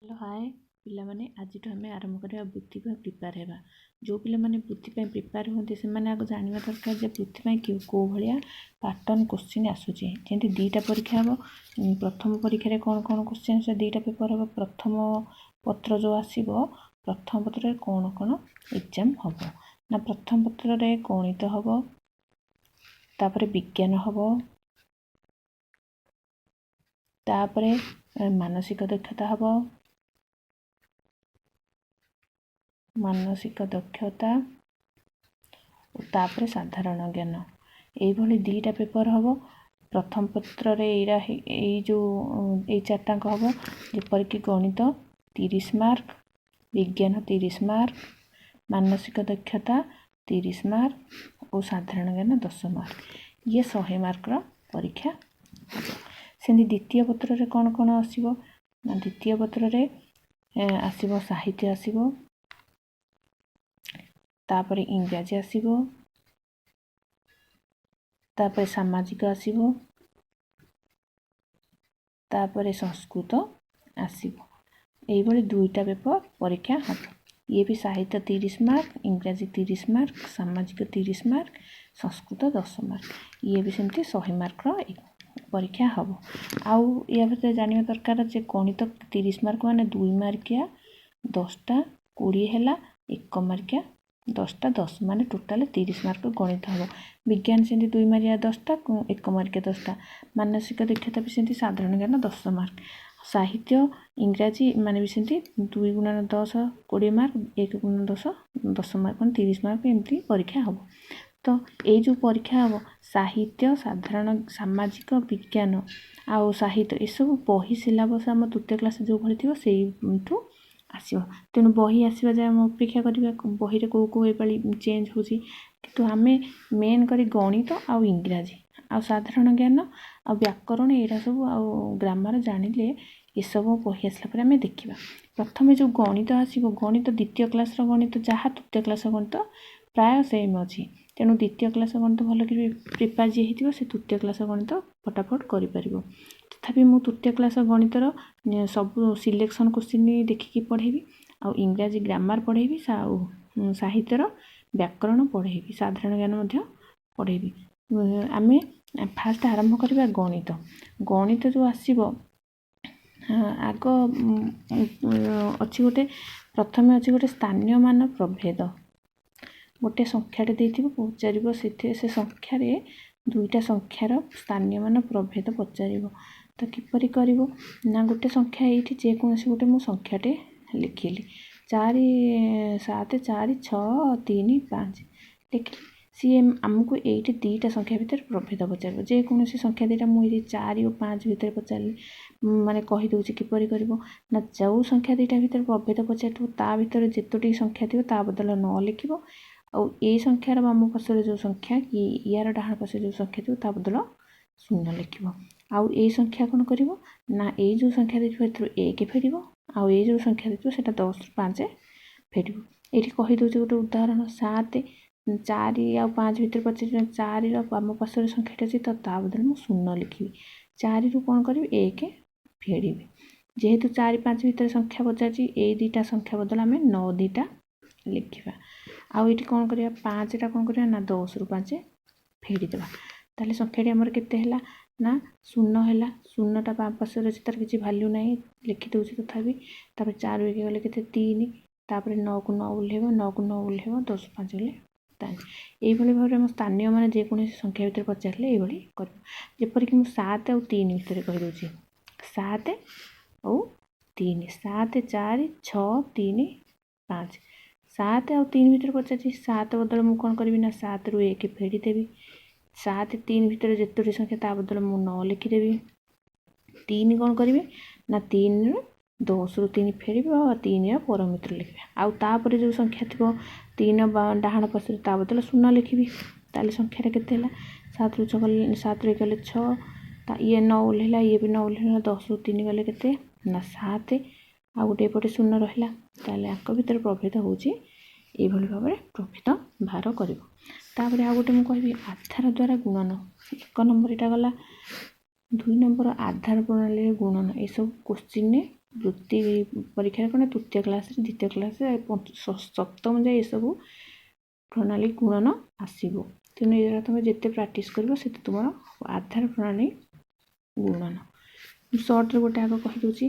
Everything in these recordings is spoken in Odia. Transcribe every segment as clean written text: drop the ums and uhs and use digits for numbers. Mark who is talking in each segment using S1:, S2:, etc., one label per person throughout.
S1: हेलो हाय पिलामाने आज आम आरंभ करवा वृत्ति प्रिपेयर होगा जो पिलामाने वृत्ति प्रिपेयर होते से आगे जानवा दरकार जे वृत्ति कौ भाया पैटर्न क्वेश्चन आसूची जमी दीटा परीक्षा हम प्रथम परीक्षा कौन कौन क्वेश्चन आस दीटा पेपर हम प्रथम पत्र जो आसो प्रथम पत्र कौन कौन एग्जाम हम ना प्रथम पत्र गणित हम तापर विज्ञान हम तापर मानसिक दक्षता हम मानसिक दक्षता तापर साधारण ज्ञान ये दीटा पेपर हम प्रथम पत्र जो चार्टाक हम जेपरिक गणित 30 मार्क विज्ञान 30 मार्क मानसिक दक्षता 30 मार्क और साधारण ज्ञान 10 मार्क ये 100 मार्क परीक्षा से द्वितीय पत्र कौन कौन आसो द्वितीय पत्र आसो साहित्य आसो तापर इंग्राजी आसो तापर सामाजिक आसो तापर संस्कृत आसो ये दुईटा पेपर परीक्षा हम ये भी साहित्य 30 मार्क इंग्राजी 30 मार्क सामाजिक 30 मार्क संस्कृत 10 मार्क ये भी सेमती 100 मार्क परीक्षा हम आउ या भीतर जानवा दरकार जे गणित 30 मार्क मान 2 मार्किया 10टा 20 है 1 मार्किया 10टा 10 मान टोटाल 30 मार्क गणित हम विज्ञान से 2 मार्किया 10टा 1 मार्किया 10टा मानसिक दक्षता भी सेमती साधारण ज्ञान 10 मार्क साहित्य इंग्राजी मान भी सेमती 2 गुणन 10 20 मार्क 1 गुणन 10 10 मार्क 30 मार्क एमती परीक्षा हम तो ये जो परीक्षा हम साहित्य साधारण सामाजिक विज्ञान आउ साहित्य ये सब बही सिलेबस आम तृतीय क्लास जो भरी थी से आसो तेणु बही आसवा जाए आम अपेक्षा करवा बही कौ कौ ये चेंज हो कि आम मेन कर गणित आउ इंग्राजी आ साधारण ज्ञान आ व्याकरण यहाँ सब आ ग्रामर जानिले ये सब बही आसला आम देखा प्रथम जो गणित आसो गणित द्वितीय क्लास गणित जहाँ तृतीय क्लास गणित प्राय सेम अच्छी तेणु द्वितीय क्लास गणित भल कि प्रिपेयर जी हो तृतीय क्लास गणित फटाफट कर तथापि मु तृतीय क्लास गणितर सब सिलेक्शन क्वेश्चन देखिकी पढ़ेबी आ इंग्राजी ग्रामर पढ़ेबी साहित्यर व्याकरण पढ़ेबी साधारण ज्ञान पढ़ेबी आम फास्ट आरंभ करवा गणित गणित जो आसो आग अच्छी गोटे प्रथम अच्छी गोटे स्थानीय मान प्रभेद गोटे संख्याटे देथिबो पचारिबो से संख्यार दुईटा संख्यार स्थानीय मान प्रभेद पचारिबो तो किपरि करिवो ना गोटे संख्या ये जेकोसी गोटे मु संख्याटे लिखिली 4 7 4 6 3 5 लिखिली सी आमको ये दीटा संख्या भितर प्रभेद पचार जेकोसी संख्या दीटा मुझे 4 और 5 भितर पचारि माने कहीदे किपरि करिवो ना जो संख्या दीटा भितर प्रभेद पचार ता भितर जेतोटी संख्या थी ता बदल 9 लिखिबो और ये संख्यार बाम पार्श्व जो संख्या कि यार डाहाण पार्श्व जो संख्या थी ता बदल 0 लिखिबो आउ ये संख्या कौन करिवो ना ये जो संख्या देखिए 1 फेड़ आउ ये जो संख्या देखिए सेटा 10 रु 5 फेड़ ये कहीदे गोटे उदाहरण 7 4 आउ 5 भितर पचार 4 बाम पार्श्व संख्याटा अच्छी तो ता बदल मु 0 लिखी 4 रु कौन करी 1 फेड़ी जेहेतु 4 5 भितर संख्या पचार ये दीटा संख्या बदल आम 9 दीटा लिखा आउ ये कौन करिया 5टा कौन करिया ना 10 रु 5 फेड़ीदेवा ताले संख्याटी आमर केते हैला ना 0 हैला 0टा बाम पार्श्व अच्छी तार किसी भैल्यू ना लिखी दूसरी तथापि 4 एक गले के 3 तापर 9 को 9 उल्लेब 9 को 9 उल्लेब 10 5 गले ये भाव में स्थानीय मैंने जेकोसी संख्या भितर पचारे ये करपरिक 7 और 3 भितर कहीदे 7 और 3 7 4 6 3 5 7 और 3 भितर पचार 7 बदल मुझे कौन करी ना 7 रु 1 फेड़ीदेवी 7 3 भितर जितोटी संख्या ता बदल मुझे 9 लिखिदेवी 3 कौन करी ना 3 रु 10 रु 3 फेड़ और 3 परमित्र लिखे आउ तापर जो संख्या थी 3 डाहाण पार्श्व ता बदल 0 लिखी ताले संख्या के 7 रु 6 गले 7 रु 1 गले 6 ये 9 उल्लेला ये भी 9 उल्लेला 10 रु 3 गले के ना 7 आ गोटे पटे 0 रहा ताले आक भितर प्रभेद होची ये भाव में प्रभेद बाहर कर तापर आ गोटे मुझे आधार द्वारा गुणन 1 नंबर यहाँ गला 2 नंबर आधार प्रणाली गुणन ये सब क्वेश्चन ବୃତ୍ତି ପରୀକ୍ଷାରେ କ'ଣ ତୃତୀୟ କ୍ଲାସ୍ରେ ଦ୍ୱିତୀୟ କ୍ଲାସ୍ରେ ସପ୍ତମ ଯାଏ ଏସବୁ ପ୍ରଣାଳୀ ଗୁଣନ ଆସିବ। ତେଣୁ ଏଗୁଡ଼ା ତୁମେ ଯେତେ ପ୍ରାକ୍ଟିସ୍ କରିବ ସେତେ ତୁମର ଆଧାର ପ୍ରଣାଳୀ ଗୁଣନ। ସର୍ଟରେ ଗୋଟେ ଆଗ କହିଦେଉଛି,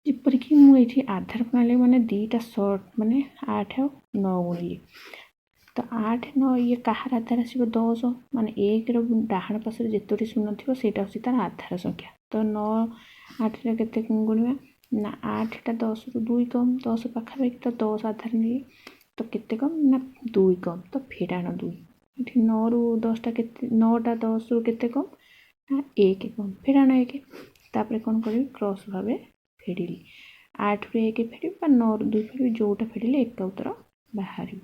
S1: ଯେପରିକି ମୁଁ ଏଇଠି ଆଧାର ପ୍ରଣାଳୀ ମାନେ ଦୁଇଟା ସର୍ଟ ମାନେ 8 ଆଉ 9 ଗୁଣିଲି। ତ 8 9 ଇଏ କାହାର ଆଧାର ଆସିବ 10, ମାନେ 1ର ଡାହାଣ ପାଶରେ ଯେତୋଟି ଶୂନ ଥିବ ସେଇଟା ହେଉଛି ତାର ଆଧାର ସଂଖ୍ୟା। ତ 9 8ରେ କେତେ ଗୁଣିବା ନା 8ଟା 10ରୁ 2 କମ୍, 10 ପାଖାପାଖି, ତ 10 ଆଧାର ନେଲି। ତ କେତେ କମ୍ ନା 2 କମ୍, ତ ଫେଡ଼ାଣ 2। ଏଠି 9ରୁ 10ଟା କେତେ, 9ଟା 10ରୁ କେତେ କମ୍ ନା 1 କମ୍, ଫେଡ଼ାଣ 1। ତାପରେ କ'ଣ କରିବି କ୍ରସ୍ ଭାବେ ଫେଡ଼ିଲି, 8ରୁ 1 ଫେଡ଼ିବି ବା 9ରୁ 2 ଫେଡ଼ିବି, ଯେଉଁଟା ଫେଡ଼ିଲେ ଏକ ଉତ୍ତର ବାହାରିବ।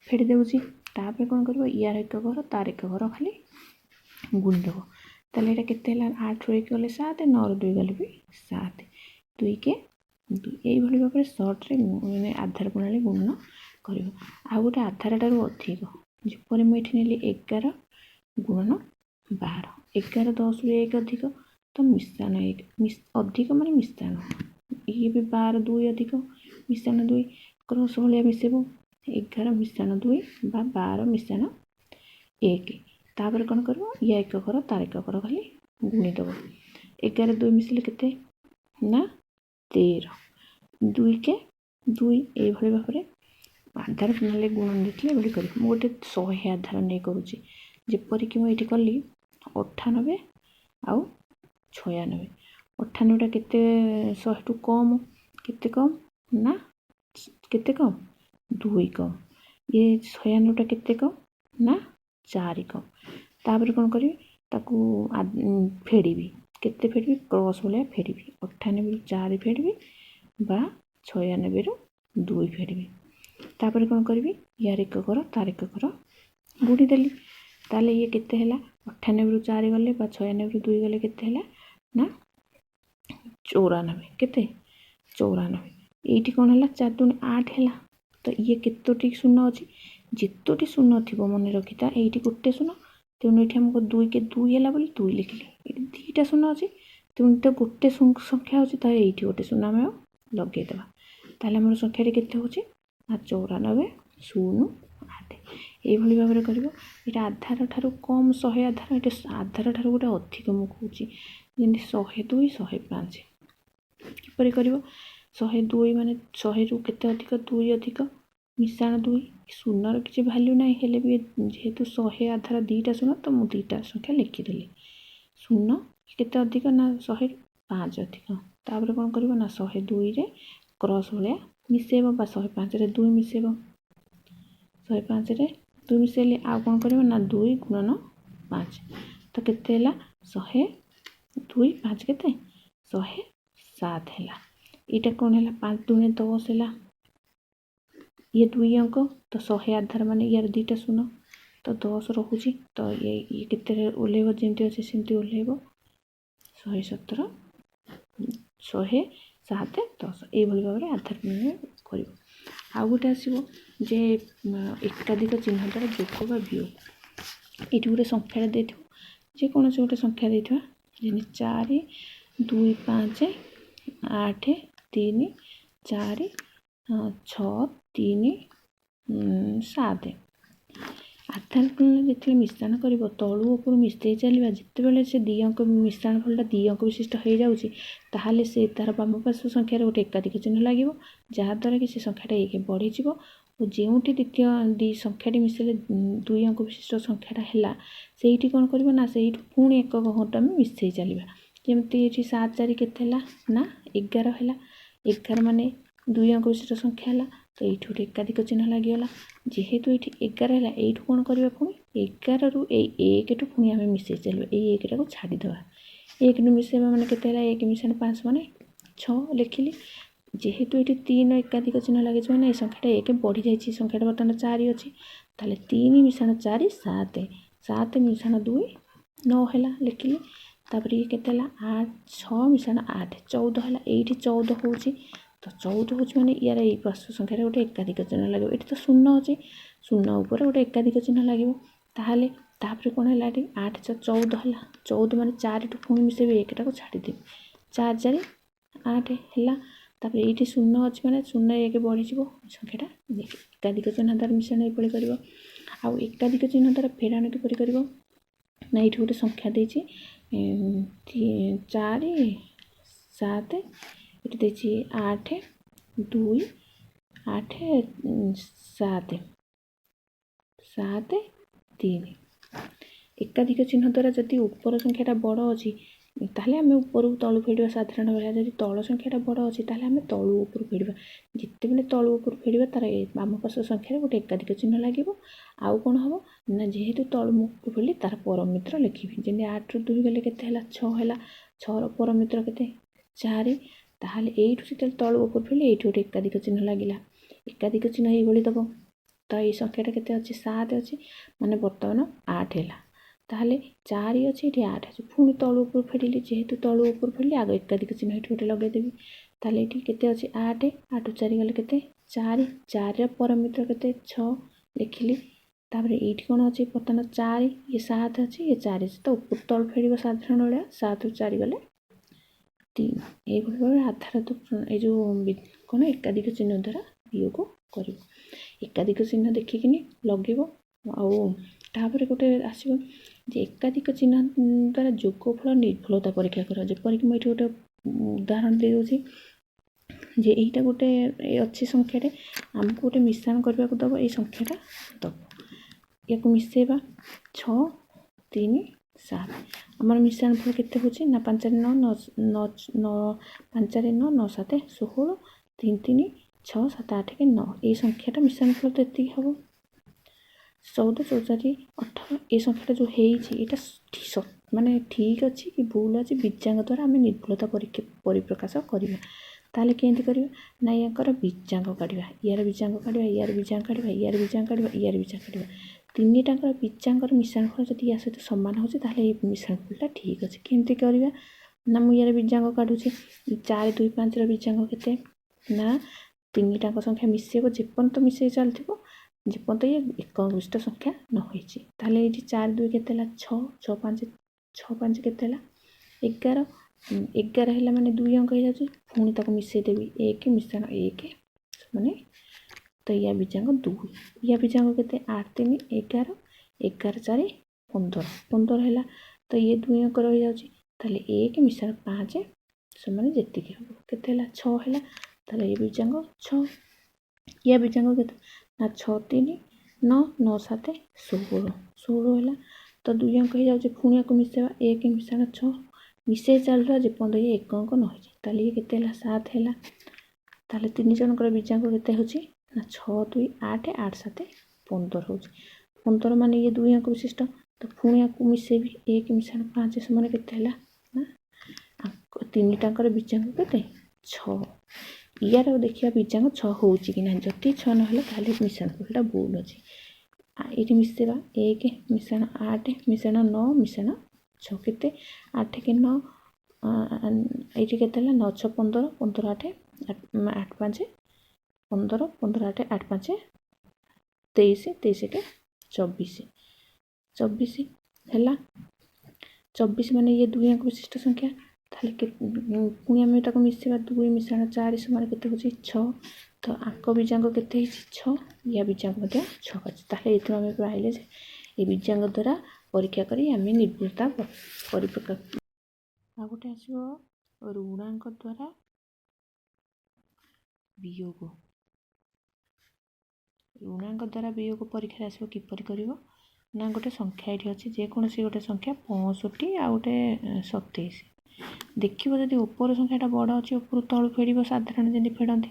S1: ଫେଡ଼ି ଦେଉଛି। ତାପରେ କ'ଣ କରିବ ୟାର ଏକ ଘର ତାର ଏକ ଘର ଖାଲି ଗୁଣି ଦେବ। ତାହେଲେ ଏଇଟା କେତେ ହେଲା 8ରୁ 1 ଗଲେ 7, 9ରୁ 2 ଗଲେ ବି 7, 2 କେ 2। ଏଇଭଳି ଭାବରେ ସର୍ଟରେ ମାନେ ଆଧାର ପ୍ରଣାଳୀ ଗୁଣନ କରିବ। ଆଉ ଗୋଟେ ଆଧାରଠାରୁ ଅଧିକ, ଯେପରି ମୁଁ ଏଠି ନେଲି 11 ଗୁଣନ 12, 11 10ରୁ 1 ଅଧିକ, ତ ମିଶାଣ 1, ଅଧିକ ମାନେ ମିଶାଣ, ଇଏ ବି 12 2 ଅଧିକ ମିଶାଣ 2, କ୍ରସ୍ ଭଳିଆ ମିଶେଇବ 11 ମିଶାଣ 2 ବା 12 ମିଶାଣ 1। ତାପରେ କ'ଣ କରିବ ୟା ଏକ ଘର ତାର ଏକ ଘର ଖାଲି ଗୁଣି ଦେବ। 11 2 ମିଶିଲେ କେତେ ନା 13, 2 କେ 2। ଏଇଭଳି ଭାବରେ ଆଧାର ପ୍ରଣାଳୀ ଗୁଣନ ଦେଖିଲେ ଏଭଳି କରିବ। ମୁଁ ଗୋଟେ 100 ଆଧାର ନେଇ କରୁଛି, ଯେପରିକି ମୁଁ ଏଇଠି କଲି 98 ଆଉ 96। 98ଟା କେତେ 100ଠୁ କମ୍, କେତେ କମ୍ ନା କେତେ କମ୍ 2 କମ୍। ଇଏ 96ଟା କେତେ କମ୍ ନା 4 କମ୍। ତାପରେ କ'ଣ କରିବି ତାକୁ ଫେଡ଼ିବି, କେତେ ଫେଡ଼ିବି କ୍ରସ୍ ଭଳିଆ ଫେଡ଼ିବି, 98ରୁ 4 ଫେଡ଼ିବି ବା 96ରୁ 2 ଫେଡ଼ିବି। ତାପରେ କ'ଣ କରିବି ୟାର ଏକ ଘର ତାର ଏକ ଘର ଗୁଣି ଦେଲି। ତାହେଲେ ଇଏ କେତେ ହେଲା 98ରୁ 4 ଗଲେ ବା 96ରୁ 2 ଗଲେ କେତେ ହେଲା ନା 94, କେତେ 94। ଏଇଠି କ'ଣ ହେଲା 4 2 8 ହେଲା। ତ ଇଏ କେତୋଟି ଶୂନ ଅଛି, ଯେତୋଟି ଶୂନ ଥିବ ମନେ ରଖିଥା, ଏଇଠି ଗୋଟେ ଶୂନ, ତେଣୁ ଏଠି ଆମକୁ 2 କେ 2 ହେଲା ବୋଲି 2 ଲେଖିଲି। ଏଠି 2ଟା ଶୂନ ଅଛି, ତେଣୁ ତ ଗୋଟେ ସଂଖ୍ୟା ଅଛି, ତାହେଲେ ଏଇଠି ଗୋଟେ ଶୂନ ଆମେ ଲଗେଇଦେବା। ତାହେଲେ ଆମର ସଂଖ୍ୟାଟି କେତେ ହେଉଛି ନା 94 0 8। ଏଇଭଳି ଭାବରେ କରିବ। ଏଇଟା ଆଧାର ଠାରୁ କମ୍ 100 ଆଧାର, ଏଇଟା ଆଧାର ଠାରୁ ଗୋଟେ ଅଧିକ ମୁଁ କହୁଛି, ଯେମିତି 102 105। କିପରି କରିବ 102 ମାନେ 100ରୁ କେତେ ଅଧିକ 2 ଅଧିକ ମିଶାଣ 2, ଶୂନର କିଛି ଭ୍ୟାଲ୍ୟୁ ନାହିଁ, ହେଲେ ବି ଯେହେତୁ 100 ଆଧାର 2ଟା ଶୂନ, ତ ମୁଁ 2ଟା ସଂଖ୍ୟା ଲେଖିଦେଲି। ଶୂନ କେତେ ଅଧିକ ନା 100ରୁ 5 ଅଧିକ। ତାପରେ କ'ଣ କରିବ ନା 102ରେ କ୍ରସ୍ ଭଳିଆ ମିଶେଇବ ବା 105ରେ 2 ମିଶେଇବ। 105ରେ 2 ମିଶେଇଲେ ଆଉ କ'ଣ କରିବ ନା 2 ଗୁଣନ 5, ତ କେତେ ହେଲା 102 5 କେତେ 107 ହେଲା। ଏଇଟା କ'ଣ ହେଲା 5 2 10 ହେଲା, ଇଏ 2 ଅଙ୍କ, ତ 100 ଆଧାର ମାନେ ୟାର 2ଟା ଶୂନ, ତ 10 ରହୁଛି। ତ ଇଏ କେତେରେ ଓହ୍ଲେଇବ, ଯେମିତି ଅଛି ସେମିତି ଓହ୍ଲେଇବ 117 107 10। ଏଇଭଳି ଭାବରେ ଆଧାର ପ୍ରଣାଳୀ କରିବ। ଆଉ ଗୋଟେ ଆସିବ ଯେ ଏକାଧିକ ଚିହ୍ନ ଦ୍ୱାରା ଯୋଗ ବା ବିୟୋଗ। ଏଇଠି ଗୋଟେ ସଂଖ୍ୟାଟା ଦେଇଥିବ, ଯେକୌଣସି ଗୋଟେ ସଂଖ୍ୟା ଦେଇଥିବା, ଯେମିତି 4 2 5 8 3 4 6 3 7। ଆଧାର ପ୍ରଣାଳୀ ଯେତେବେଳେ ମିଶ୍ରଣ କରିବ ତଳୁ ଉପରୁ ମିଶାଇ ଚାଲିବା, ଯେତେବେଳେ ସେ 2 ଅଙ୍କ ମିଶ୍ରଣ ଫଳଟା 2 ଅଙ୍କ ବିଶିଷ୍ଟ ହେଇଯାଉଛି, ତାହେଲେ ସେ ତାର ବାମ ପାର୍ଶ୍ୱ ସଂଖ୍ୟାରେ ଗୋଟେ ଏକାଧିକ ଚିହ୍ନ ଲାଗିବ, ଯାହାଦ୍ୱାରା କି ସେ ସଂଖ୍ୟାଟା 1 ବଢ଼ିଯିବ। ଓ ଯେଉଁଠି ଦ୍ୱିତୀୟ ସଂଖ୍ୟାଟି ମିଶିଲେ 2 ଅଙ୍କ ବିଶିଷ୍ଟ ସଂଖ୍ୟାଟା ହେଲା, ସେଇଠି କ'ଣ କରିବ ନା ସେଇଠୁ ପୁଣି ଏକକ ଘଣ୍ଟା ଆମେ ମିଶାଇ ଚାଲିବା। ଯେମିତି ଏଠି 7 4 କେତେ ହେଲା ନା 11 ହେଲା, 11 ମାନେ 2 ଅଙ୍କ ବିଶିଷ୍ଟ ସଂଖ୍ୟା ହେଲା, ତ ଏଇଠି ଗୋଟେ ଏକାଧିକ ଚିହ୍ନ ଲାଗିଗଲା। ଯେହେତୁ ଏଇଠି 11 ହେଲା, ଏଇଠୁ କ'ଣ କରିବା ପୁଣି 11ରୁ ଏଇ 1ଠୁ ପୁଣି ଆମେ ମିଶାଇ ଚାଲିବା, ଏଇ 1ଟାକୁ ଛାଡ଼ିଦେବା। 1ରୁ ମିଶାଇବା ମାନେ କେତେ ହେଲା 1 ମିଶାଣ 5 ମାନେ 6 ଲେଖିଲି। ଯେହେତୁ ଏଠି 3 ଏକାଧିକ ଚିହ୍ନ ଲାଗିଛି ମାନେ ଏ ସଂଖ୍ୟାଟା 1 ବଢ଼ିଯାଇଛି, ସଂଖ୍ୟାଟା ବର୍ତ୍ତମାନ 4 ଅଛି, ତାହେଲେ 3 ମିଶାଣ 4 7, 7 ମିଶାଣ 2 9 ହେଲା ଲେଖିଲି। ତାପରେ ଇଏ କେତେ ହେଲା 6 ମିଶାଣ 8 14 ହେଲା। ଏଇଠି 14 ହେଉଛି, ତ 14 ହେଉଛି ମାନେ ୟାର ଏଇ ପାର୍ଶ୍ୱ ସଂଖ୍ୟାରେ ଗୋଟେ ଏକାଧିକ ଚିହ୍ନ ଲାଗିବ। ଏଠି ତ ଶୂନ ଅଛି, ଶୂନ ଉପରେ ଗୋଟେ ଏକାଧିକ ଚିହ୍ନ ଲାଗିବ। ତାହେଲେ ତାପରେ କ'ଣ ହେଲା ଏଠି 8 14 ହେଲା, 14 ମାନେ 4ଠୁ ପୁଣି ମିଶାଇବି 1ଟାକୁ ଛାଡ଼ିଦେବି, 4 4 8 ହେଲା। ତାପରେ ଏଇଠି 0 ଅଛି ମାନେ 0 1 ବଢ଼ିଯିବ ସଂଖ୍ୟାଟା ଏକାଧିକ ଚିହ୍ନ ଦ୍ୱାରା ମିଶ୍ରଣ ଏଭଳି କରିବ। ଆଉ ଏକାଧିକ ଚିହ୍ନ ଦ୍ୱାରା ଫେଡ଼ାଣ କିପରି କରିବ ନା ଏଇଠି ଗୋଟେ ସଂଖ୍ୟା ଦେଇଛି 4 7 ଏଠି ଦେଇଛି 8 2 8 7 7 3 ଏକାଧିକ ଚିହ୍ନ ଦ୍ୱାରା ଯଦି ଉପର ସଂଖ୍ୟାଟା ବଡ଼ ଅଛି ତାହେଲେ ଆମେ ଉପରକୁ ତଳୁ ଫେଡ଼ିବା ସାଧାରଣ ଭଳିଆ। ଯଦି ତଳ ସଂଖ୍ୟାଟା ବଡ଼ ଅଛି ତାହେଲେ ଆମେ ତଳୁ ଉପରୁ ଫେଡ଼ିବା। ଯେତେବେଳେ ତଳୁ ଉପରୁ ଫେଡ଼ିବା ତାର ବାମ ପାର୍ଶ୍ୱ ସଂଖ୍ୟାରେ ଗୋଟେ ଏକାଧିକ ଚିହ୍ନ ଲାଗିବ। ଆଉ କ'ଣ ହେବ ନା ଯେହେତୁ ତଳୁ ଉପରୁ ଫେଡ଼ିଲି ତାର ପରମିତ୍ର ଲେଖିବି। ଯେମିତି 8ରୁ 2 ଗଲେ କେତେ ହେଲା 6 ହେଲା। 6ର ପରମିତ୍ର କେତେ 4। ତାହେଲେ ଏଇଠୁ ଯେତେବେଳେ ତଳୁ ଉପରୁ ଫେଡ଼ିଲି ଏଇଠି ଗୋଟେ ଏକାଧିକ ଚିହ୍ନ ଲାଗିଲା। ଏକାଧିକ ଚିହ୍ନ ଏଇଭଳି ଦେବ। ତ ଏଇ ସଂଖ୍ୟାଟା କେତେ ଅଛି 7 ଅଛି ମାନେ ବର୍ତ୍ତମାନ 8 ହେଲା। ତାହେଲେ 4 ଅଛି ଏଠି 8 ଅଛି। ପୁଣି ତଳୁ ଉପରୁ ଫେଡ଼ିଲି ଯେହେତୁ ତଳୁ ଉପରୁ ଫେଡ଼ିଲି ଆଗ ଏକାଧିକ ଚିହ୍ନ ଏଠି ଗୋଟେ ଲଗାଇଦେବି। ତାହେଲେ ଏଠି କେତେ ଅଛି 8 8ରୁ 4 ଗଲେ କେତେ 4। 4ର ପରମିତ୍ର କେତେ 6 ଲେଖିଲି। ତାପରେ ଏଇଠି କ'ଣ ଅଛି ବର୍ତ୍ତମାନ 4 ଇଏ 7 ଅଛି ଇଏ 4 ଅଛି। ତ ଉପରୁ ତଳୁ ଫେଡ଼ିବ ସାଧାରଣ ଭଳିଆ 7ରୁ 4 ଗଲେ 3। ଏଇଭଳି ଭାବରେ ଆଧାର ଏଇ ଯେଉଁ କ'ଣ ଏକାଧିକ ଚିହ୍ନ ଦ୍ୱାରା ବିୟୋଗ କରିବ। ଏକାଧିକ ଚିହ୍ନ ଦେଖିକିନି ଲଗେଇବ। ଆଉ ତାପରେ ଗୋଟେ ଆସିବ ଯେ ଏକାଧିକ ଚିହ୍ନ ଦ୍ୱାରା ଯୋଗଫଳ ନିର୍ଭୁଳତା ପରୀକ୍ଷା କର। ଯେପରିକି ମୁଁ ଏଠି ଗୋଟେ ଉଦାହରଣ ଦେଇଦେଉଛି ଯେ ଏଇଟା ଗୋଟେ ଅଛି ସଂଖ୍ୟାଟେ ଆମକୁ ଗୋଟେ ମିଶ୍ରଣ କରିବାକୁ ଦେବ। ଏଇ ସଂଖ୍ୟାଟା ଦେବ ୟାକୁ ମିଶାଇବା 6 3 7 ଆମର ମିଶ୍ରଣ ଫଳ କେତେ ହେଉଛି ନା 5 9 9 5 9 9 7 16 3 3 6 7 8 9 ଏଇ ସଂଖ୍ୟାଟା ମିଶ୍ରଣ ଫଳ ତ ଏତିକି ହେବ। 14 44 18 এই ସଂଖ୍ୟାଟା ଯେଉଁ ହେଇଛି ଏଇଟା ମାନେ ଠିକ୍ ଅଛି କି ଭୁଲ ଅଛି ବୀଜାଙ୍ଗ ଦ୍ୱାରା ଆମେ ନିର୍ଭୁଳତା ପରିପ୍ରକାଶ କରିବା। ତାହେଲେ କେମିତି କରିବା ନା ୟାଙ୍କର ବୀଜାଙ୍ଗ କାଢ଼ିବା। ୟାର ବୀଜାଙ୍ଗ କାଢ଼ିବା ୟାର ବୀଜାଙ୍ଗ କାଢ଼ିବା ୟାର ବୀଜାଙ୍ଗ କାଢ଼ିବା ୟାର ବୀଜାଙ୍ଗ କାଢ଼ିବା। ତିନିଟାଙ୍କର ବୀଜାଙ୍ଗର ମିଶ୍ରଣ ଫଳ ଯଦି ୟା ସହିତ ସମାନ ହେଉଛି ତାହେଲେ ଏଇ ମିଶ୍ରଣ ଫଳଟା ଠିକ୍ ଅଛି। କେମିତି କରିବା ନା ମୁଁ ୟାର ବୀଜାଙ୍ଗ କାଢ଼ୁଛି 4 2 5ର ବୀଜାଙ୍ଗ କେତେ ନା ତିନିଟାଙ୍କ ସଂଖ୍ୟା ମିଶାଇବ ଯେପର୍ଯ୍ୟନ୍ତ ମିଶାଇ ଚାଲିଥିବ ଯେପର୍ଯ୍ୟନ୍ତ ଇଏ ଏକବିଷ୍ଟ ସଂଖ୍ୟା ନ ହେଇଛି। ତାହେଲେ ଏଇଠି 4 2 କେତେ ହେଲା 6 6 5 କେତେ ହେଲା 11 11 ହେଲା ମାନେ 2 ଅଙ୍କ ହେଇଯାଉଛି। ପୁଣି ତାକୁ ମିଶାଇ ଦେବି 1 ମିଶ୍ରଣ 1 ମାନେ ତ ୟା ବୀଜାଙ୍ଗ 2 ୟା ବୀଜାଙ୍ଗ କେତେ 8 3 11 11 4 15 15 ହେଲା। ତ ଇଏ 2 ଅଙ୍କ ରହିଯାଉଛି। ତାହେଲେ 1 ମିଶ୍ରଣ 5 ସେମାନେ ଯେତିକି ହେବ କେତେ ହେଲା 6 ହେଲା। ତାହେଲେ ଏ ବୀଜାଙ୍ଗ 6 ୟା ବୀଜାଙ୍ଗ କେତେ ନା 6 3 9 9 7 16 16 ହେଲା। ତ 2 ଅଙ୍କ ହେଇଯାଉଛି। ପୁଣି ୟାକୁ ମିଶାଇବା 1 ମିଶ୍ରଣ 6 ମିଶାଇ ଚାଲିଥିବା ଯେପର୍ଯ୍ୟନ୍ତ ଇଏ 1 ଅଙ୍କ ନ ହେଇଛି। ତାହେଲେ ଇଏ କେତେ ହେଲା 7 ହେଲା। ତାହେଲେ 3 ଜଣଙ୍କର ବୀଜାଙ୍ଗ କେତେ ହେଉଛି ନା 6 2 8 8 7 15 ହେଉଛି। 15 ମାନେ ଇଏ 2 ଅଙ୍କ ବିଶିଷ୍ଟ। ତ ପୁଣି ୟାକୁ ମିଶାଇବି 1 ମିଶ୍ରଣ 5 ସେମାନେ କେତେ ହେଲା ନା ତିନିଟାଙ୍କର ବୀଜାଙ୍ଗ କେତେ 6। ୟାର ଦେଖିବା ବୀଜାଙ୍ଗ 6 ହେଉଛି କି ନାହିଁ। ଯଦି 6 ନହେଲା ତାହେଲେ ମିଶ୍ରଣ ଫଳଟା ଭୁଲ ଅଛି। ଏଇଠି ମିଶାଇବା 1 ମିଶ୍ରଣ 8 ମିଶ୍ରଣ 9 ମିଶ୍ରଣ 6 କେତେ 8 କି 9 ଏଇଠି କେତେ ହେଲା 9 6 15 15 8 8 5 15 15 8 8 5 23 23 କେ 24 24 ହେଲା। 24 ମାନେ ଇଏ 2 ଅଙ୍କ ବିଶିଷ୍ଟ ସଂଖ୍ୟା। ତାହେଲେ ପୁଣି ଆମେ ତାକୁ ମିଶାଇବା 2 ମିଶ୍ରଣ 4 ସମାନ କେତେ ହେଉଛି 6। ତ ଆଙ୍କ ବୀଜାଙ୍ଗ କେତେ ହେଇଛି 6 ୟା ବୀଜାଙ୍ଗ ମଧ୍ୟ 6 ଅଛି। ତାହେଲେ ଏଥିରୁ ଆମେ ପାଇଲେ ଯେ ଏ ବୀଜାଙ୍ଗ ଦ୍ୱାରା ପରୀକ୍ଷା କରି ଆମେ ନିର୍ଭୁଳତା ପରିପ୍ରକାଶ। ଆଉ ଗୋଟେ ଆସିବ ଋଣାଙ୍କ ଦ୍ୱାରା ବିୟୋଗ। ଋଣାଙ୍କ ଦ୍ୱାରା ବିୟୋଗ ପରୀକ୍ଷାରେ ଆସିବ କିପରି କରିବ ନା ଗୋଟେ ସଂଖ୍ୟା ଏଠି ଅଛି ଯେକୌଣସି ଗୋଟେ ସଂଖ୍ୟା 65 ଆଉ ଗୋଟେ 27 ଦେଖିବ ଯଦି ଉପର ସଂଖ୍ୟାଟା ବଡ଼ ଅଛି ଉପରୁ ତଳୁ ଫେଡ଼ିବ ସାଧାରଣ ଯେମିତି ଫେଡ଼ନ୍ତି।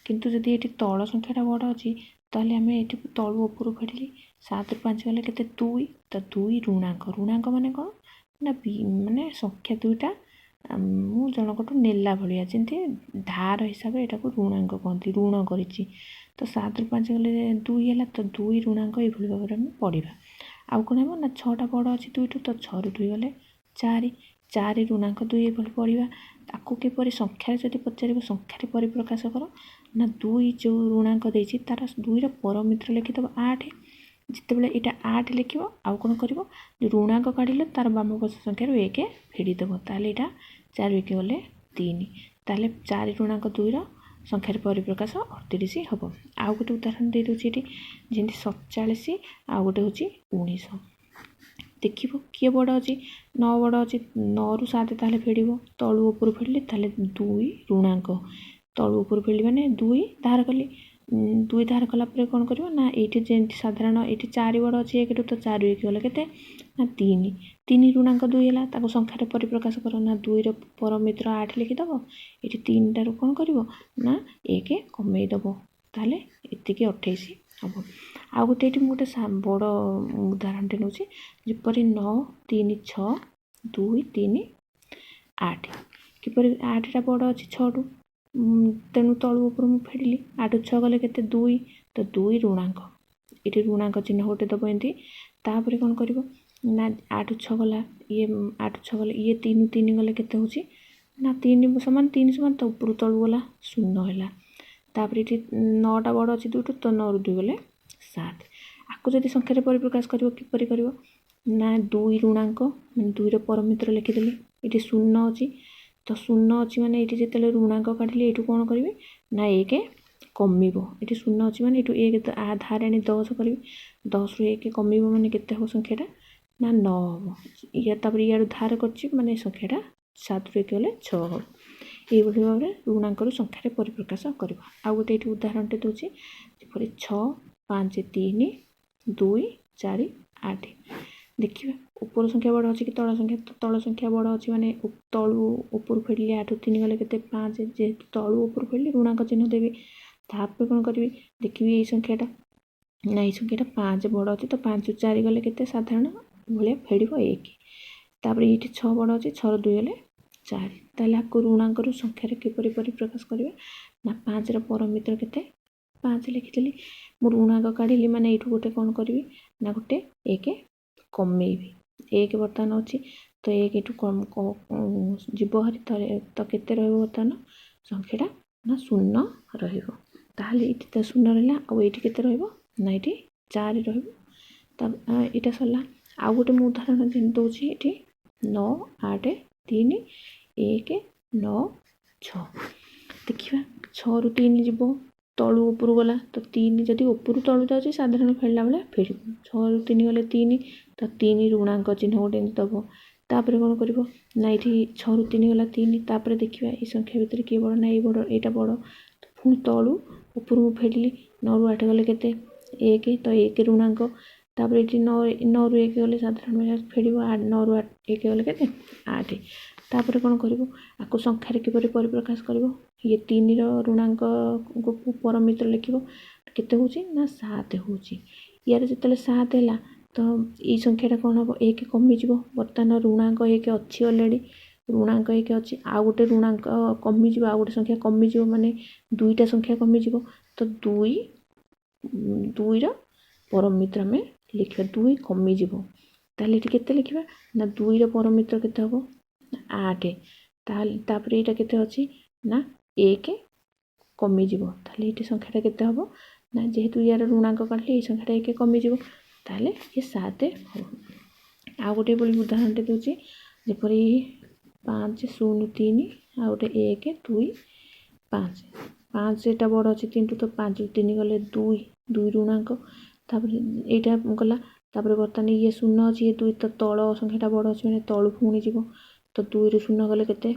S1: କିନ୍ତୁ ଯଦି ଏଠି ତଳ ସଂଖ୍ୟାଟା ବଡ଼ ଅଛି ତାହେଲେ ଆମେ ଏଠି ତଳୁ ଉପରୁ ଫେଡ଼ିଲି 7ରୁ 5 ଗଲେ କେତେ 2 ତ 2 ଋଣାଙ୍କ। ଋଣାଙ୍କ ମାନେ କ'ଣ ନା ମାନେ ସଂଖ୍ୟା ଦୁଇଟା ମୁଁ ଜଣଙ୍କଠୁ ନେଲା ଭଳିଆ ଯେମିତି ଧାର ହିସାବରେ ଏଟାକୁ ଋଣାଙ୍କ କହନ୍ତି ଋଣ କରିଛି। ତ 7ରୁ 5 ଗଲେ 2 ହେଲା ତ 2 ଋଣାଙ୍କ ଏଇଭଳି ଭାବରେ ଆମେ ପଢ଼ିବା। ଆଉ କ'ଣ ହେବ ନା 6ଟା ବଡ଼ ଅଛି 2ଠୁ ତ 6ରୁ 2 ଗଲେ 4 4 ଋଣାଙ୍କ 2 ଏଭଳି ପଢ଼ିବା। ତାକୁ କିପରି ସଂଖ୍ୟାରେ ଯଦି ପଚାରିବ ସଂଖ୍ୟାରେ ପରିପ୍ରକାଶ କର ନା 2 ଯେଉଁ ଋଣାଙ୍କ ଦେଇଛି ତାର 2ର ପରମିତ୍ର ଲେଖିଦେବ 8। ଯେତେବେଳେ ଏଇଟା 8 ଲେଖିବ ଆଉ କ'ଣ କରିବ ଋଣାଙ୍କ କାଢ଼ିଲେ ତାର ବାମ ପାର୍ଶ୍ୱ ସଂଖ୍ୟାରୁ 1 ଫେଡ଼ିଦେବ। ତାହେଲେ ଏଇଟା 4 1 ଗଲେ 3 ताले 4 ऋणांक 2 संख्यार परिप्रकाश 38 हम। आउ गोटे उदाहरण दे दूँ ये जमी 47 आउ गोटे हूँ 19। देख किए बड़ अच्छी 9 बड़ अच्छी 9 रु 7 ताले फेड़ तलू ऊपर फेड़े ताले 2 ऋणांक तलू ऊपर फेड़ी मैंने 2 धार कली 2 धार कलापर कौन कर ना ये जमी साधारण ये 4 बड़ अच्छी 1 तो 4 1 गला के ना 3 ऋणांक 2 है संख्यार परिप्रकाश कर ना 2 परमित्र 8 लिखिदेव ये 3 टारू कौन कर ना 1 कमेदब ताले ये 28 हम। आउ गोटे ये गोटे बड़ उदाहरण नौ जपर 9 3 6 2 3 8 किपर 8टा बड़ अच्छी 6 टू तेणु तलू ऊपर मुझे फेड़ली 8 6 गले के 2 तो 2 ऋणांक ये ऋणांक चिन्ह गोटे दब एमती तापर कौन कर ना 8 6 गला ये 8 6 गले ये 3 3 गले के ना 3 समान 3 समान तो ऊपर तलू गला 0 है तापर ये 9टा बड़ अच्छी 2 तो 9 रु 2 गले 7 आपको जब संख्यार परिप्रकाश किपर कर ना 2 ऋणांक मैं 2 परमित्र लिखिदेली ये 0 अच्छी तो 0 अच्छी मैंने ये जो ऋणांक काटिली ये कौन करी ना 1 कम ये 0 अच्छी मैंने ये 1 धार आनी 10 करी 10 रु 1 कम मैंने के हम संख्याटा ना 9 हम या इे धार कर मानने संख्याटा 7 रु 1 गले 6 हम। ये भाव में ऋणांक संख्यार परिप्रकाश कर। आउ गोटे ये उदाहरण दूसरी जपर 6 5 3 2 4 8 देखिए ऊपर संख्या बड़ अच्छी कि तल संख्या तो तल संख्या बड़ अच्छी माने तलू ऊपर फेड़े 8 3 गले के 5 जेहेतु तलू ऊपर फेड़े ऋणांक चिन्ह देवी तापर कौन करी देखिए ये संख्याटा ना ये संख्याटा 5 बड़ अच्छी तो 5 रु 4 गले के साधारण भाया फेड़ 1 तापर ये 6 बड़ अच्छी 6 रु 2 गले 4 ताले आपको ऋणांक संख्यार किपर परिप्रकाश करेंगे ना 5 परमित्र के 5 लिखिदेली मु ऋणांक काढ़ी माने ये गोटे कौन करी ना गोटे 1 कमेबी 1 बर्तमान अच्छी तो 1 ये कम जीव हरी तो के बर्तमान संख्याटा ना 0 रही ये 0 रहा आउ ये ना ये 4 रहा सरला। आउ गोटे मुझे उदाहरण दूसरी ये 9 8 3 1 9 6 देखिए 6 रु 3 जीव तलू ऊपर गला तो 3 जदि ऊपर तलू जाऊँगी साधारण फेरला बेले फेड़ 6 रु 3 गले 3 तो 3 ऋणांक चिन्ह गोटे दब तापर कौन कर ना ये 6 रु 3 गला 3 तापर देखिए ये संख्या भितर किए बड़ ना ये बड़ यहाँ बड़ तो पुणी तलू ऊपर मुझे फेड़ली 9 रु 8 गले के 1 तो 1 ऋणांक तापर ये 9 रु 1 गले साधारण फेड़ 9 रु 1 गले के 8 तापर कौन कर आपको संख्यार किपर परिप्रकाश कर ये 3 ऋणांक परमित्र लिख के ना 7 हो यार जो 7 है तो ये संख्याटा कौन हम 1 कमिज बर्तमान ऋणांक 1 अच्छी अलरेडी ऋणांक 1 अच्छी आउ गोटे ऋणांक कमिज आउ गोटे संख्या कमिज माने 2टा संख्या कमिज तो 2 परमित्र आम लिखा 2 कमिज ताले ये लिखा ना 2 परमित्र के हम 8 तापर यहाँ के अच्छी ना 1 कमिज ताले ये संख्याटा के हम ना जेहेतु यार ऋणांक काटिले ये संख्याटा 1 कमिज ताले ये 7 हम। आउ गोटे उदाहरण दूसरी जपर 5 0 3 आ गोटे 1 2 5 5 एटा बड़ अच्छी 3 तो 5 रु 3 गले 2 ऋणांक तापर यहाँ गला तापर बर्तमान ये 0 अच्छी ये 2 तो तल संख्याटा बड़ अच्छी मैंने तलू पुणी जीव तो 2 रु 0 गले के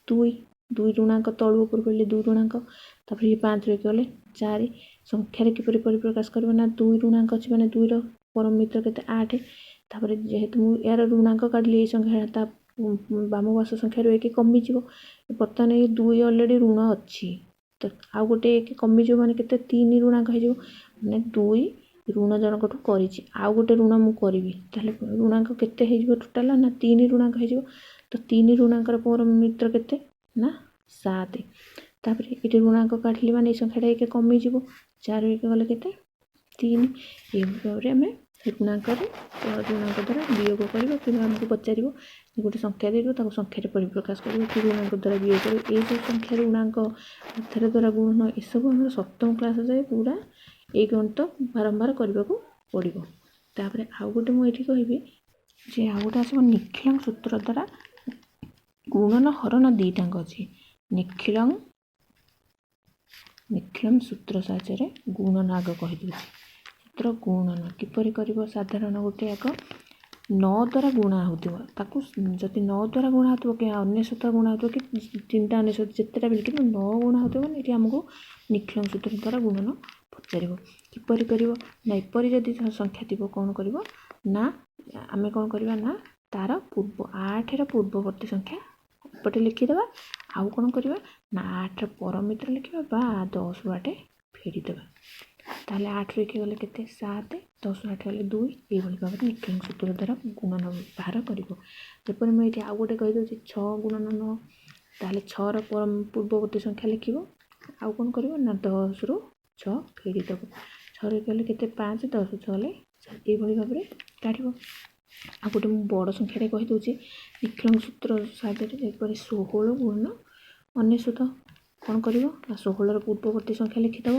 S1: 2 ऋणांक तलू ऊपर पड़े 2 ऋणांक तापर ये 5 रु 1 गले 4 संख्यार किपर परिप्रकाश कर ना 2 ऋणांक अच्छी मैंने 2 परमित्र के 8 तापर जेहेतु मुझे यार ऋणांक काटिली ये संख्या बामपार्श्व संख्यार 1 कमिज बर्तमान ये 2 अलरेडी ऋण अच्छी तो आउ गोटे 1 कमिज मैंने के 3 ऋणांक हो मैंने 2 ऋण जनक आउ गोटे ऋण मुझे ऋणांक के टोटाल ना 3 ऋणांक हो तो 3 ऋणांकर परमित्र के ना 7 तापर ये ऋणांक काटिली माने संख्याटा 1 कमिज 4 1 गले के 3 ये भाव में आम ऋणांक द्वारा वियोग कर आमको पचार गोटे संख्या दे संख्यार परिप्रकाश कर ऋणांक द्वारा वियोग कर ये सब संख्या ऋणांक अर्थार द्वारा गुणन ये सब आम सप्तम क्लास जाए पूरा ये गणित बारंबार करने को पड़ो। तापर आउ गोटे मुझे कहि जे आउ गोटे आस निखिल सूत्र द्वारा गुणन हरण 2टाक अच्छी ନିଖିଳଂ ସୂତ୍ର ସାହାଯ୍ୟରେ ଗୁଣନ ଆଗ କହିଦେଉଛି। ସୂତ୍ର ଗୁଣନ କିପରି କରିବ? ସାଧାରଣ ଗୋଟେ ଆଗ 9 ଦ୍ୱାରା ଗୁଣା ହେଉଥିବ, ତାକୁ ଯଦି 9 ଦ୍ୱାରା ଗୁଣା ହେଉଥିବ କି 99 ଗୁଣା ହେଉଥିବ କି 399 ଯେତେଟା ବି, କିନ୍ତୁ 9 ଗୁଣା ହେଉଥିବ ମାନେ ଏଠି ଆମକୁ ନିଖିଳଂ ସୂତ୍ର ଦ୍ୱାରା ଗୁଣନ ପଚାରିବ। କିପରି କରିବ? ନା ଏପରି ଯଦି ସଂଖ୍ୟା ଥିବ କ'ଣ କରିବ ନା ଆମେ କ'ଣ କରିବା ନା ତାର 8ର ପୂର୍ବବର୍ତ୍ତୀ ସଂଖ୍ୟା ଏପଟେ ଲେଖିଦେବା। ଆଉ କ'ଣ କରିବା ନା 8ର ପରମିତ୍ର ଲେଖିବା ବା 10ରୁ 8 ଫେରିଦେବା। ତାହେଲେ 8ରୁ 1 ଗଲେ କେତେ? 7, 10ରୁ 8 ଗଲେ 2। ଏଇଭଳି ଭାବରେ ନିଖିଳଂ ସୂତ୍ର ଦ୍ୱାରା ଗୁଣନ ବାହାର କରିବ। ଯେପରି ମୁଁ ଏଇଠି ଆଉ ଗୋଟେ କହିଦେଉଛି 6 ଗୁଣନ 9, ତାହେଲେ 6ର ପୂର୍ବବର୍ତ୍ତୀ ସଂଖ୍ୟା ଲେଖିବ। ଆଉ କ'ଣ କରିବ ନା 10ରୁ 6 ଫେରିଦେବ। 6ରୁ 1 ଗଲେ କେତେ? 5, 10ରୁ 6 ଗଲେ 7। ଏଇଭଳି ଭାବରେ କାଢ଼ିବ। ଆଉ ଗୋଟେ ମୁଁ ବଡ଼ ସଂଖ୍ୟାରେ କହିଦେଉଛି ନିଖିଳଂ ସୂତ୍ର ସାହାଯ୍ୟରେ, ଯେପରି 16 ଗୁଣନ 99। କ'ଣ କରିବ ନା 16ର ପୂର୍ବବର୍ତ୍ତୀ ସଂଖ୍ୟା ଲେଖିଦେବ।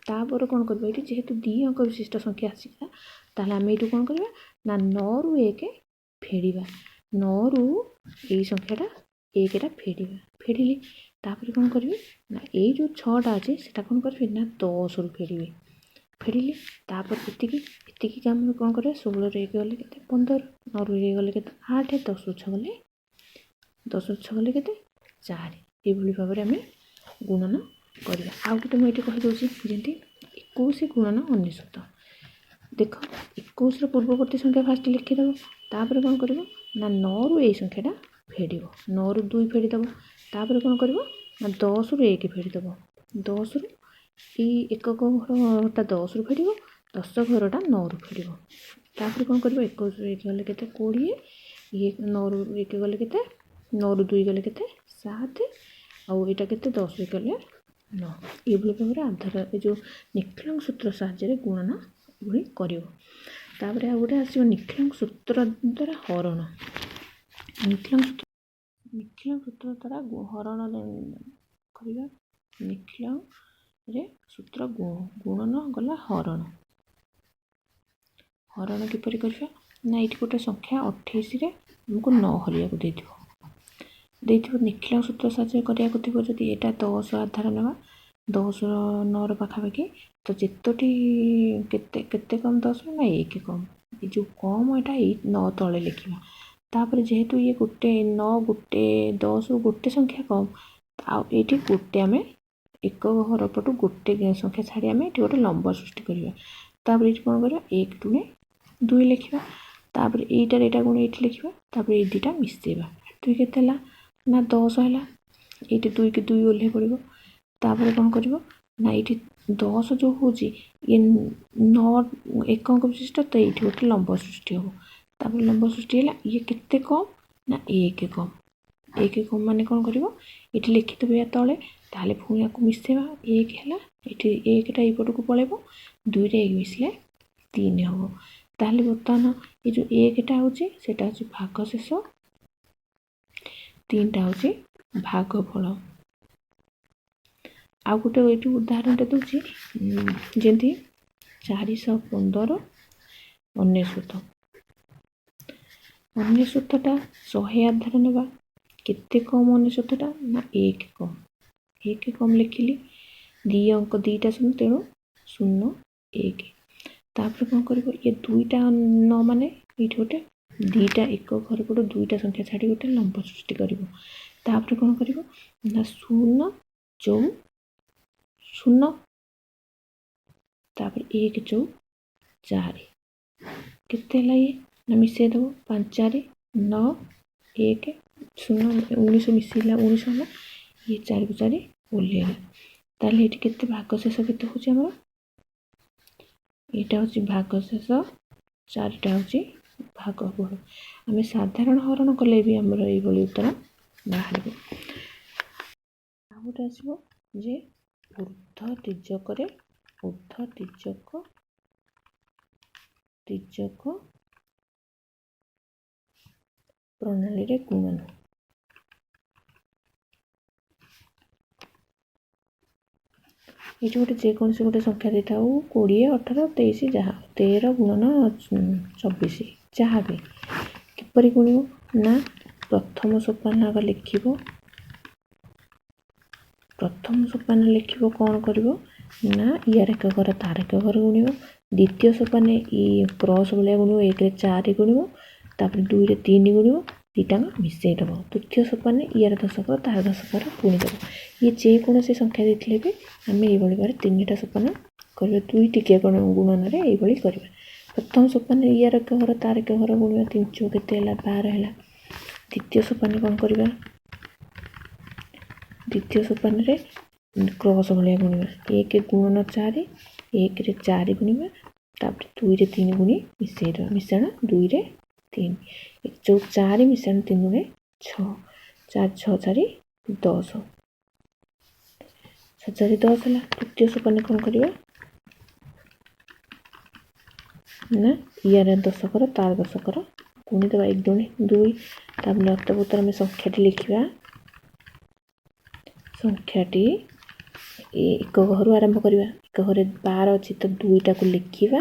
S1: ତାପରେ କ'ଣ କରିବ? ଏଇଠି ଯେହେତୁ 2 ଅଙ୍କ ବିଶିଷ୍ଟ ସଂଖ୍ୟା ଆସିଲା, ତାହେଲେ ଆମେ ଏଇଠୁ କ'ଣ କରିବା ନା 9ରୁ 1 ଫେରିବା। 9ରୁ ଏଇ ସଂଖ୍ୟାଟା 1ଟା ଫେରିଲି। ତାପରେ କ'ଣ କରିବି ନା ଏଇ ଯେଉଁ 6ଟା ଅଛି ସେଟା କ'ଣ କରିବି ନା 10ରୁ ଫେରିଲି। ତାପରେ ଏତିକି ଆମେ କ'ଣ କରିବା? 16ରୁ 1 ଗଲେ କେତେ? 15, 9ରୁ 1 ଗଲେ କେତେ? 8, 10ରୁ 6 ଗଲେ କେତେ? 4। ଏଇଭଳି ଭାବରେ ଆମେ ଗୁଣନ କରିବା। ଆଉ ଗୋଟେ ମୁଁ ଏଇଠି କହିଦେଉଛି ଯେମିତି 21 ଗୁଣନ 99। ଦେଖ 21ର ପୂର୍ବବର୍ତ୍ତୀ ସଂଖ୍ୟା ଫାଷ୍ଟ ଲେଖିଦେବ। ତାପରେ କ'ଣ କରିବ ନା 9ରୁ ଏଇ ସଂଖ୍ୟାଟା ଫେରିବ। 9ରୁ 2 ଫେରିଦେବ। ତାପରେ କ'ଣ କରିବ ନା 10ରୁ 1 ଫେରିଦେବ। 10ରୁ ଏଇ ଏକକ ଘରଟା 10ରୁ ଫେରିବ, 10 ଘରଟା 9ରୁ ଫେରିବ। ତାପରେ କ'ଣ କରିବ? 21ରୁ 1 ଗଲେ କେତେ? 20। 9ରୁ 1 ଗଲେ କେତେ? 9ରୁ 2 ଗଲେ କେତେ? 7। ଆଉ ଏଇଟା କେତେ? 10ରୁ 1 ଗଲେ 9। ଏଇଭଳି ଭାବରେ ଆଧାର ଏ ଯେଉଁ ନିଖିଳଂ ସୂତ୍ର ସାହାଯ୍ୟରେ ଗୁଣନ ଏଭଳି କରିବ। ତାପରେ ଆଉ ଗୋଟେ ଆସିବ ନିଖିଳଂ ସୂତ୍ର ଦ୍ୱାରା ହରଣ। ନିଖିଳଂ ସୂତ୍ର ଦ୍ୱାରା ହରଣ କରିବା। ନିଖିଳରେ ସୂତ୍ର ଗୁଣନ ଗଲା ହରଣ କିପରି କରିବା ନା ଏଇଠି ଗୋଟେ ସଂଖ୍ୟା 28ରେ ଆମକୁ 9 ହରିବାକୁ ଦେଇଥିବ। ନିଖିଳଂ ସୂତ୍ର ସାହାଯ୍ୟରେ କରିବାକୁ ଥିବ ଯଦି ଏଇଟା 10 ଆଧାର ନେବା, 10ର 9ର ପାଖାପାଖି, ତ ଯେତୋଟି କେତେ କମ୍ 10ରୁ ନା 1 କମ୍। ଏ ଯେଉଁ କମ୍ ଏଇଟା ଏଇ 9 ତଳେ ଲେଖିବା। ତାପରେ ଯେହେତୁ ଇଏ 10ରୁ ଗୋଟେ ସଂଖ୍ୟା କମ୍, ଆଉ ଏଇଠି ଗୋଟେ ଆମେ ଏକ ଘର ପଟୁ ଗୋଟେ ସଂଖ୍ୟା ଛାଡ଼ି ଆମେ ଏଠି ଗୋଟେ ଲମ୍ବ ସୃଷ୍ଟି କରିବା। ତାପରେ ଏଇଠି କ'ଣ କରିବା? 1 ଦୁଣେ 2 ଲେଖିବା। ତାପରେ ଏଇଟାରେ ଏଇଟା ଗୁଣ ଏଇଠି ଲେଖିବା। ତାପରେ ଏଇ ଦୁଇଟା ମିଶାଇବା। 2 କେତେ ହେଲା ନା 10 ହେଲା। ଏଇଠି 2 କି 2 ଓହ୍ଲେଇ ପଡ଼ିବ। ତାପରେ କ'ଣ କରିବ ନା ଏଇଠି 10 ଯେଉଁ ହେଉଛି ଇଏ 9 ଏକ ଅଙ୍କ ବିଶିଷ୍ଟ, ତ ଏଇଠି ଗୋଟେ ଲମ୍ବ ସୃଷ୍ଟି ହେବ। ତାପରେ ଲମ୍ବ ସୃଷ୍ଟି ହେଲା, ଇଏ କେତେ କମ୍ ନା 1 କମ୍। 1 କମ୍ ମାନେ କ'ଣ କରିବ? ଏଇଠି ଲେଖିଦେବ ୟା ତଳେ। ତାହେଲେ ପୁଣି ୟାକୁ ମିଶାଇବା। 1 ହେଲା, ଏଇଠି 1ଟା ଏଇପଟକୁ ପଳାଇବ। 2ରେ 1 ମିଶିଲେ 3 ହେବ। ତାହେଲେ ବର୍ତ୍ତମାନ ଏ ଯେଉଁ 1ଟା ହେଉଛି ସେଇଟା ହେଉଛି ଭାଗଶେଷ, 3ଟା ହେଉଛି ଭାଗଫଳ। ଆଉ ଗୋଟେ ଏଇଠି ଉଦାହରଣଟେ ଦେଉଛି ଯେମିତି 415 99। 99ଟା 100 ଆଧାର ନେବା। କେତେ କମ୍ 99ଟା ନା 1 କମ୍। 1 କମ୍ ଲେଖିଲି। 2 ଅଙ୍କ 2ଟା ଶୂନ, ତେଣୁ 0 1। ତାପରେ କ'ଣ କରିବ? ଇଏ 2ଟା ନ ମାନେ ଏଇଠି ଗୋଟେ 2ଟା ଏକ ଘର ପଟୁ 2ଟା ସଂଖ୍ୟା ଛାଡ଼ି ଗୋଟେ ଲମ୍ବ ସୃଷ୍ଟି କରିବ। ତାପରେ କ'ଣ କରିବ ନା 0 ଯୋଉ 0, ତାପରେ 1 ଯୋଉ 4। କେତେ ହେଲା ଇଏ ନା ମିଶାଇ ଦେବ। 5 4 9 1 0 19 ମିଶାଇଲା 19 ହେଲା। ଇଏ 4କୁ 4 ଓହ୍ଲେଇଲା। ତାହେଲେ ଏଇଠି କେତେ ଭାଗଶେଷ କେତେ ହେଉଛି ଆମର? ଏଇଟା ହେଉଛି ଭାଗଶେଷ, 4ଟା ହେଉଛି ଭାଗଫଳ। ଆମେ ସାଧାରଣ ହରଣ କଲେ ବି ଆମର ଏଇଭଳି ଉତ୍ତର ବାହାରିବ। ଆଉ ଗୋଟେ ଆସିବ ଯେ ତୀର୍ଯ୍ୟକ ପ୍ରଣାଳୀରେ ଗୁଣନ। ଏଇଠି ଗୋଟେ ଯେକୌଣସି ଗୋଟେ ସଂଖ୍ୟା ଦେଇଥାଉ, 20 18 23 ଯାହା 13 ଗୁଣନ 24 ଯାହା ବି। କିପରି ଗୁଣିବ ନା ପ୍ରଥମ ସୋପାନ ଆଗ ଲେଖିବ। प्रथम सोपान लिखिब कौन करिवो ना यार एक घर तार एक घर गुणिब द्वितीय सोपान क्रॉस भाया गुणिब 1 रे 4 गुणिब तापर 2 रे 3 गुणिब दुईटा मिसई देव तृतीय सोपान यार दशक तार दशक गुणिदेव ये जेकोसी संख्या देते भी आम ये भाव तीनटा सोपान कर दुई टिकिया गुणन ये करवा प्रथम सोपान यार एक घर तार एक घर गुणा 3 चौ के 12 है द्वितीय सोपान कौन करवा द्वितीय सोपान रे क्रॉस भाया गुणा 1 गुणन 4 1 रे 4 गुणा तापर 2 रे 3 गुणी मिसई देव मिश्रण 2 रे 3 1 चौ 4 मिश्रण 3 रे 6 4 6 4 10 4 10 है तृतीय सोपान कौन करवा ना यार दशक तार दशक गुणिदेव 1 2 2 तापर अतपुतर आम संख्याटी लिखा संख्याटी एक घर आरंभ करवा एक घर 12 अच्छी तो 2टा को लिखा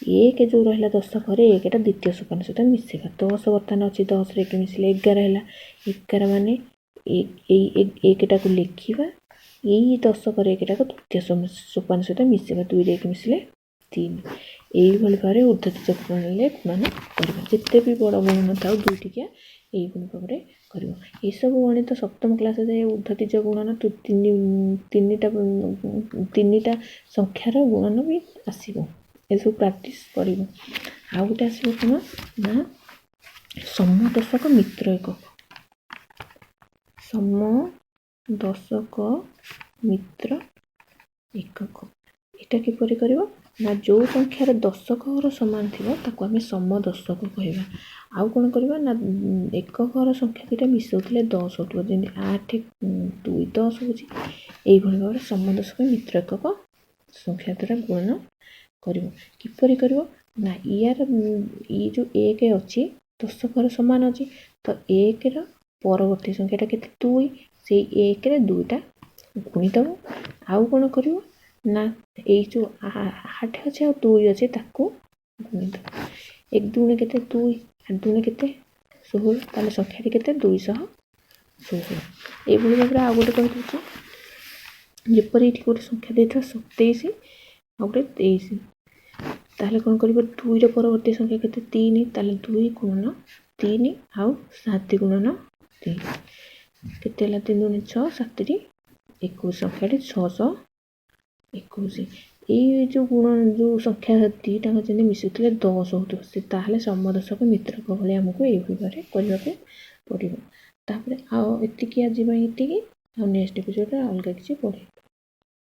S1: 1 जो रहा दशक एकटा द्वितीय सोपान सहित मिसेगा 10 बर्तमान अच्छी 10 रे 1 मिसले 11 है 11 माने एकटा को लिखा यही दशक एकटा को तृतीय सोपान सहित मिसेगा 2 रे 1 मिसले 3 यही भाव में ऊर्ध्वतिज गुणन गुणन करवा जिते भी बड़ गुणन था 2 टिकिया यही भाव में कर सब गणित सप्तम क्लास जाए ऊर्ध्वतिज गुणन तीनटा संख्यार गुणन भी आसो सब प्रैक्टिस कर आउ गोटे आसो कौन ना समदशक मित्र एकक समदशक मित्र एकक एटा किपरि करिवो ना जो संख्यार दशक घर समान थी आम समदशक कहवा आउ कौन करवा ना एक घर संख्या दुटा मिसाउले 10 हो जमी 8 2 10 हो भाव में समदशक मित्र एकक संख्या द्वारा गुणन किपरि करिवो ना यार ये जो 1 अच्छी दशक घर समान अच्छी तो 1 रो परवर्ती संख्याटा के 2 से 1 रे 2टा गुणिदेव आउ कौन करिवो ना ये जो 8 अच्छे और 2 अच्छे ताको गुणिदेव 1 2 के 2 8 2 के 16 ताले संख्याटी के 216 ये भाव में आउ गोटे कही जपरी ये गोटे संख्या देता 27 आ गोटे 23 ताले कौन कर 2 रो परवर्ती संख्या के 3 ताले 2 गुणन 3 आउ 7 गुणन 3 केते 3 2 6 7 21 संख्याटी 621 ये जो गुण जो संख्या दीटा जमी मिसुले 10 हो समदशक मित्रक भाई आमको ये भाव करने पड़ो तापर आती आज ये नेक्स्ट एपिसोड अलग किसी पढ़े।